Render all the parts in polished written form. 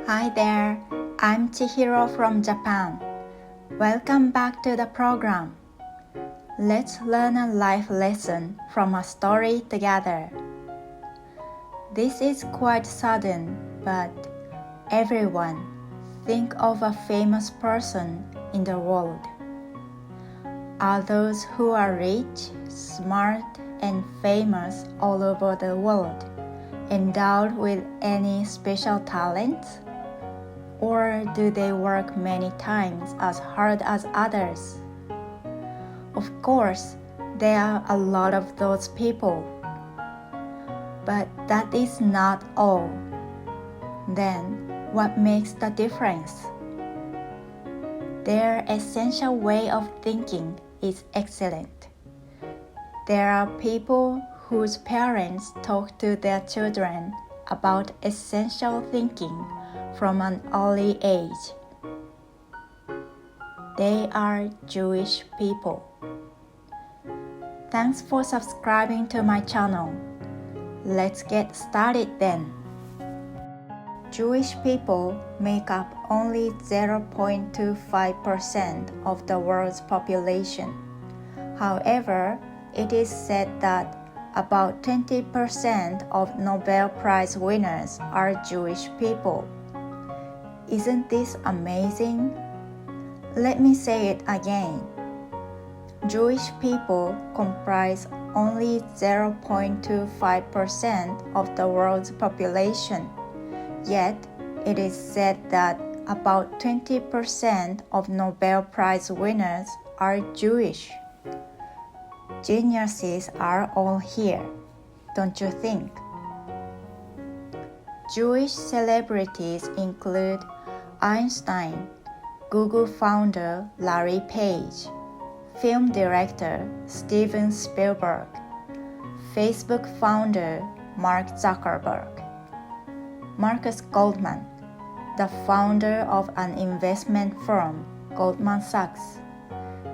Hi there, I'm Chihiro from Japan. Welcome back to the program. Let's learn a life lesson from a story together. This is quite sudden, but everyone, think of a famous person in the world. Are those who are rich, smart, and famous all over the world endowed with any special talents? Or do they work many times as hard as others? Of course, there are a lot of those people. But that is not all. Then, what makes the difference? Their essential way of thinking is excellent. There are people whose parents talk to their children about essential thinking from an early age. They are Jewish people. Thanks for subscribing to my channel. Let's get started then. Jewish people make up only 0.25% of the world's population. However, it is said that about 20% of Nobel Prize winners are Jewish people. Isn't this amazing? Let me say it again. Jewish people comprise only 0.25% of the world's population, yet it is said that about 20% of Nobel Prize winners are Jewish. Geniuses are all here, don't you think? Jewish celebrities include Einstein, Google founder Larry Page, film director Steven Spielberg, Facebook founder Mark Zuckerberg, Marcus Goldman, the founder of an investment firm Goldman Sachs,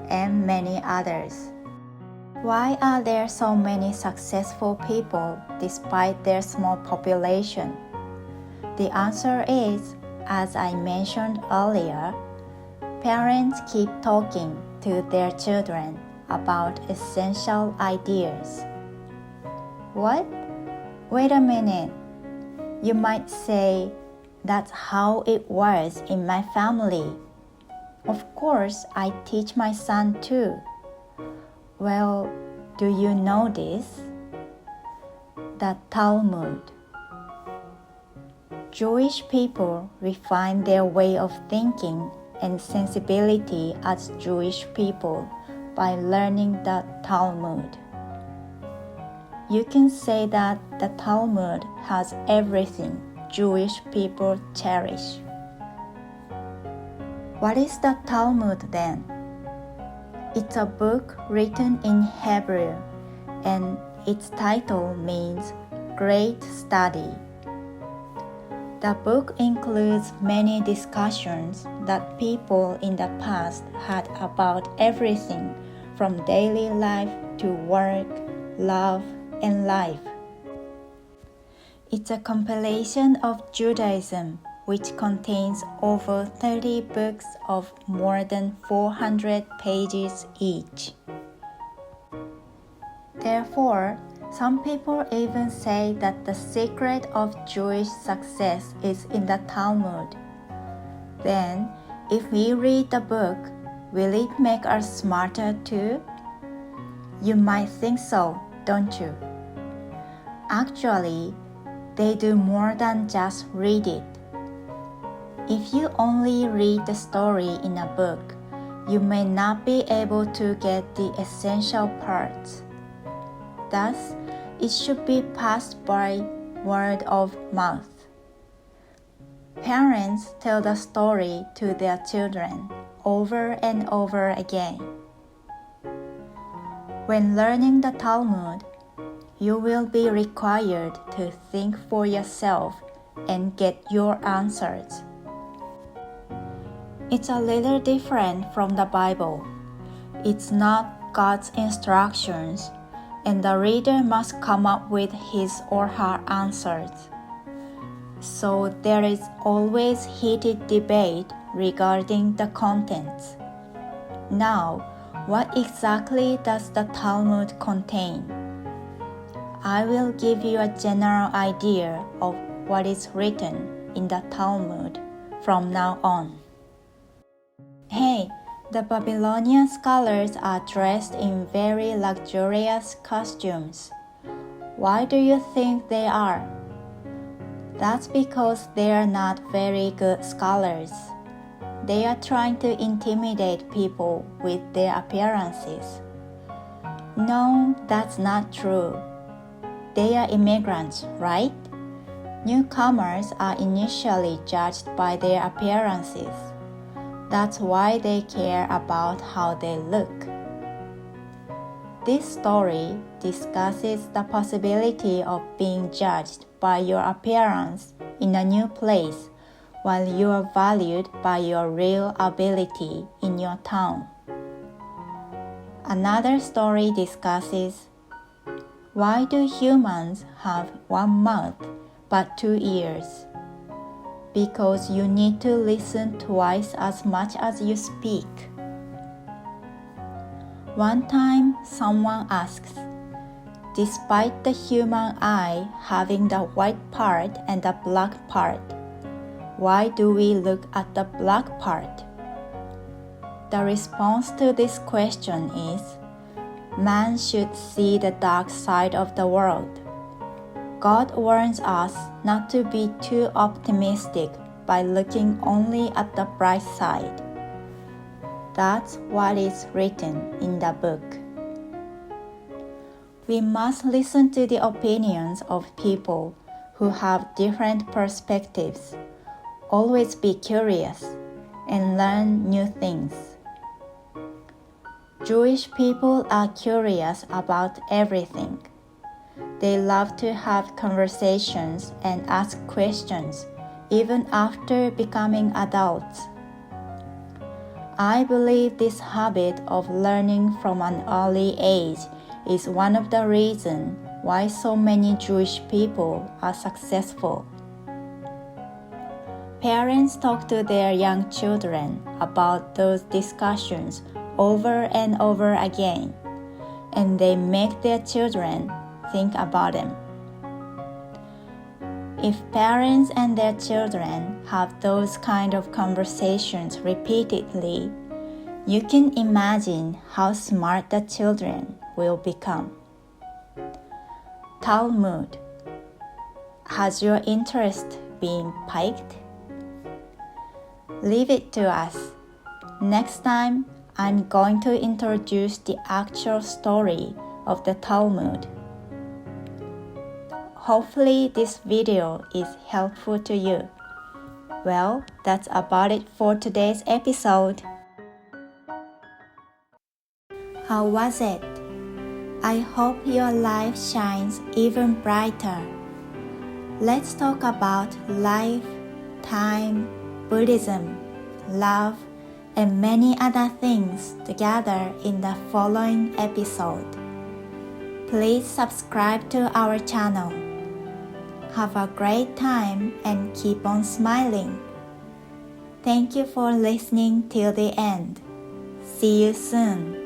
and many others. Why are there so many successful people despite their small population? The answer is, as I mentioned earlier, parents keep talking to their children about essential ideas. What? Wait a minute. You might say, that's how it was in my family. Of course, I teach my son too. Well, do you know this? The Talmud. Jewish people refine their way of thinking and sensibility as Jewish people by learning the Talmud. You can say that the Talmud has everything Jewish people cherish. What is the Talmud then? It's a book written in Hebrew, and its title means Great Study. The book includes many discussions that people in the past had about everything from daily life to work, love, and life. It's a compilation of Judaism, which contains over 30 books of more than 400 pages each. Therefore, some people even say that the secret of Jewish success is in the Talmud. Then, if we read the book, will it make us smarter too? You might think so, don't you? Actually, they do more than just read it. If you only read the story in a book, you may not be able to get the essential parts. Thus, it should be passed by word of mouth. Parents tell the story to their children over and over again. When learning the Talmud, you will be required to think for yourself and get your answers. It's a little different from the Bible. It's not God's instructions, and the reader must come up with his or her answers. so there is always heated debate regarding the contents. Now, what exactly does the Talmud contain? I will give you a general idea of what is written in the Talmud from now on. Hey, the Babylonian scholars are dressed in very luxurious costumes. Why do you think they are? That's because they are not very good scholars. They are trying to intimidate people with their appearances. No, that's not true. They are immigrants, right? Newcomers are initially judged by their appearances. That's why they care about how they look. This story discusses the possibility of being judged by your appearance in a new place while you are valued by your real ability in your town. Another story discusses why do humans have 1 mouth but 2 ears? Because you need to listen twice as much as you speak. One time, someone asks, despite the human eye having the white part and the black part, why do we look at the black part? The response to this question is, man should see the dark side of the world. God warns us not to be too optimistic by looking only at the bright side. That's what is written in the book. We must listen to the opinions of people who have different perspectives. Always be curious and learn new things. Jewish people are curious about everything. They love to have conversations and ask questions even after becoming adults. I believe this habit of learning from an early age is one of the reasons why so many Jewish people are successful. Parents talk to their young children about those discussions over and over again, and they make their children think about them. If parents and their children have those kind of conversations repeatedly, you can imagine how smart the children will become. Talmud. Has your interest been piqued? Leave it to us. Next time, I'm going to introduce the actual story of the Talmud. Hopefully this video is helpful to you. Well, that's about it for today's episode. How was it? I hope your life shines even brighter. Let's talk about life, time, Buddhism, love, and many other things together in the following episode. Please subscribe to our channel. Have a great time and keep on smiling. Thank you for listening till the end. See you soon.